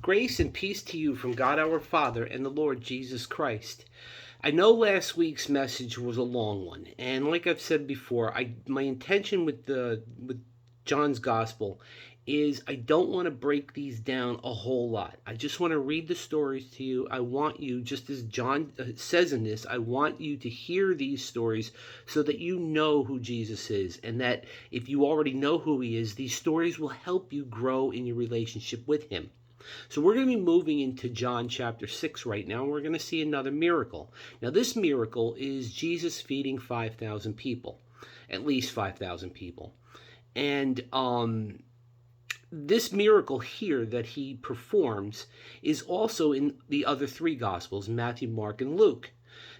Grace and peace to you from God our Father and the Lord Jesus Christ. I know last week's message was a long one, and like I've said before, my intention with John's Gospel is I don't want to break these down a whole lot. I just want to read the stories to you. I want you, just as John says in this, I want you to hear these stories so that you know who Jesus is, and that if you already know who he is, these stories will help you grow in your relationship with him. So we're going to be moving into John chapter 6 right now, and we're going to see another miracle. Now, this miracle is Jesus feeding 5,000 people, at least 5,000 people. And this miracle here that he performs is also in the other three Gospels, Matthew, Mark, and Luke.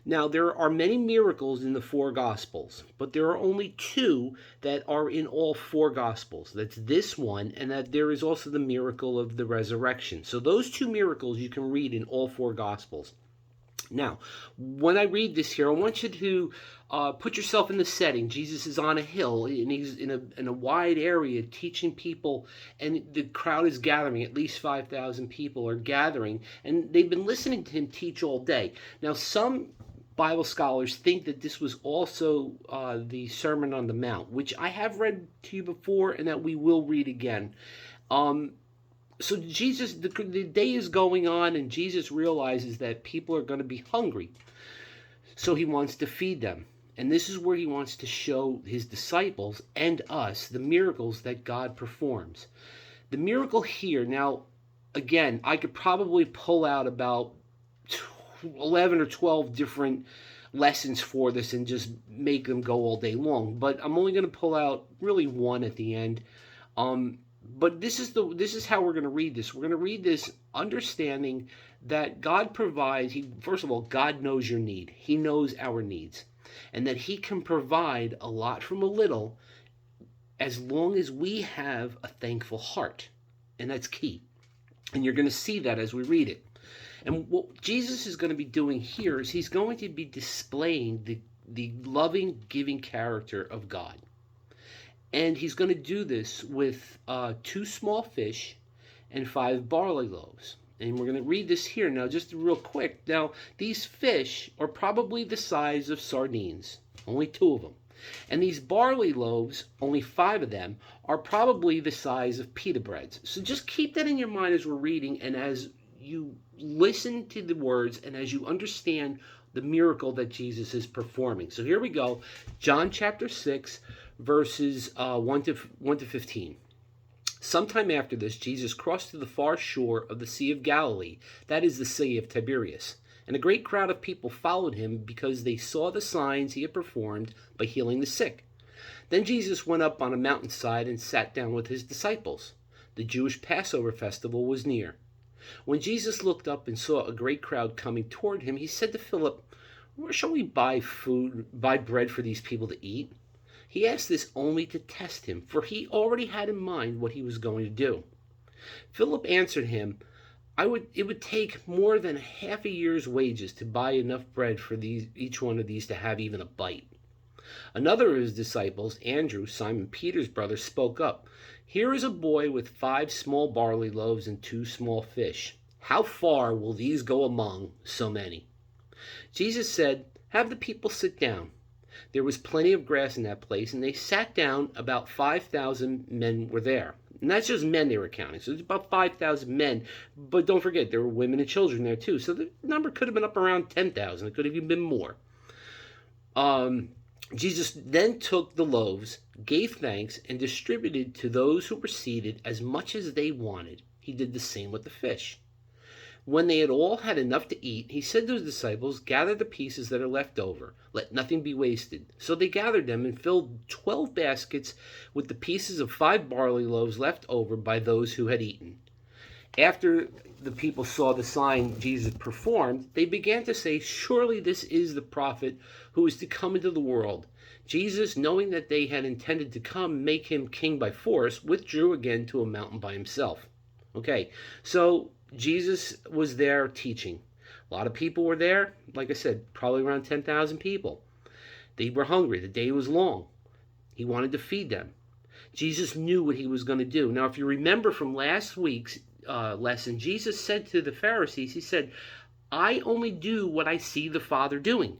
Now, there are many miracles in the four Gospels, but there are only two that are in all four Gospels. That's this one, and that there is also the miracle of the resurrection. So those two miracles you can read in all four Gospels. Now, when I read this here, I want you to put yourself in the setting. Jesus is on a hill, and he's in a wide area teaching people, and the crowd is gathering. At least 5,000 people are gathering, and they've been listening to him teach all day. Now, some Bible scholars think that this was also the Sermon on the Mount, which I have read to you before and that we will read again. So Jesus, the day is going on, and Jesus realizes that people are going to be hungry. So he wants to feed them. And this is where he wants to show his disciples and us the miracles that God performs. The miracle here, now, again, I could probably pull out about 11 or 12 different lessons for this and just make them go all day long. But I'm only going to pull out really one at the end. But this is how we're going to read this. We're going to read this understanding that God provides. First of all, God knows your need. He knows our needs. And that he can provide a lot from a little as long as we have a thankful heart. And that's key. And you're going to see that as we read it. And what Jesus is going to be doing here is he's going to be displaying the loving, giving character of God. And he's going to do this with 2 small fish and 5 barley loaves. And we're going to read this here now, just real quick. Now, these fish are probably the size of sardines, only 2 of them. And these barley loaves, only 5 of them, are probably the size of pita breads. So just keep that in your mind as we're reading and as you listen to the words and as you understand the miracle that Jesus is performing. So here we go, John chapter 6, verses 1 to 15. Sometime after this, Jesus crossed to the far shore of the Sea of Galilee, that is the Sea of Tiberias. And a great crowd of people followed him because they saw the signs he had performed by healing the sick. Then Jesus went up on a mountainside and sat down with his disciples. The Jewish Passover festival was near. When Jesus looked up and saw a great crowd coming toward him, he said to Philip, "Where shall we buy bread for these people to eat?" He asked this only to test him, for he already had in mind what he was going to do. Philip answered him, It would take more than half a year's wages to buy enough bread for each one of these to have even a bite. Another of his disciples, Andrew, Simon Peter's brother, spoke up. "Here is a boy with 5 small barley loaves and 2 small fish. How far will these go among so many?" Jesus said, "Have the people sit down." There was plenty of grass in that place, and they sat down. About 5,000 men were there. And that's just men they were counting. So it's about 5,000 men. But don't forget, there were women and children there too. So the number could have been up around 10,000. It could have even been more. Jesus then took the loaves, gave thanks, and distributed to those who were seated as much as they wanted. He did the same with the fish. When they had all had enough to eat, he said to his disciples, "Gather the pieces that are left over. Let nothing be wasted." So they gathered them and filled 12 baskets with the pieces of 5 barley loaves left over by those who had eaten. After the people saw the sign Jesus performed, they began to say, "Surely this is the prophet who is to come into the world." Jesus, knowing that they had intended to come make him king by force, withdrew again to a mountain by himself. Okay, so Jesus was there teaching. A lot of people were there. Like I said, probably around 10,000 people. They were hungry. The day was long. He wanted to feed them. Jesus knew what he was going to do. Now, if you remember from last week's lesson, Jesus said to the Pharisees, he said, I only do what I see the Father doing.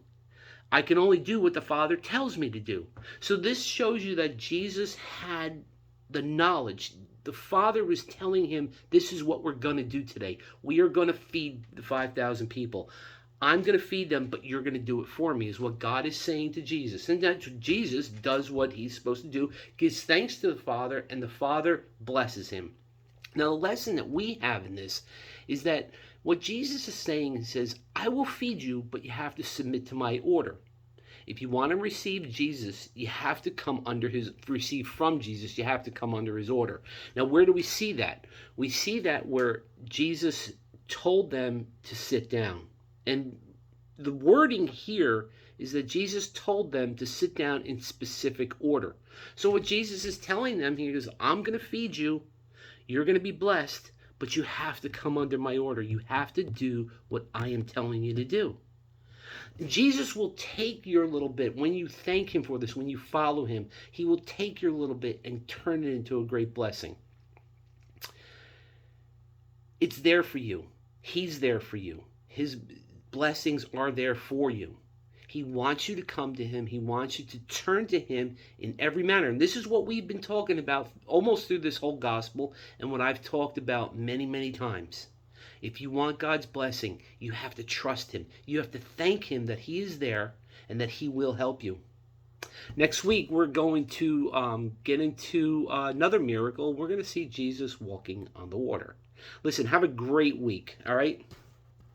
I can only do what the Father tells me to do. So this shows you that Jesus had the knowledge. The Father was telling him, this is what we're going to do today. We are going to feed the 5,000 people. I'm going to feed them, but you're going to do it for me, is what God is saying to Jesus. And that Jesus does what he's supposed to do, gives thanks to the Father, and the Father blesses him. Now, the lesson that we have in this is that what Jesus is saying, he says, I will feed you, but you have to submit to my order. If you want to receive Jesus, you have to come under receive from Jesus, you have to come under his order. Now, where do we see that? We see that where Jesus told them to sit down. And the wording here is that Jesus told them to sit down in specific order. So what Jesus is telling them here is, I'm going to feed you, you're going to be blessed, but you have to come under my order. You have to do what I am telling you to do. Jesus will take your little bit. When you thank him for this, when you follow him, he will take your little bit and turn it into a great blessing. It's there for you. He's there for you. His blessings are there for you. He wants you to come to him. He wants you to turn to him in every manner. And this is what we've been talking about almost through this whole gospel, and what I've talked about many, many times. If you want God's blessing, you have to trust him. You have to thank him that he is there and that he will help you. Next week, we're going to get into another miracle. We're going to see Jesus walking on the water. Listen, have a great week, all right?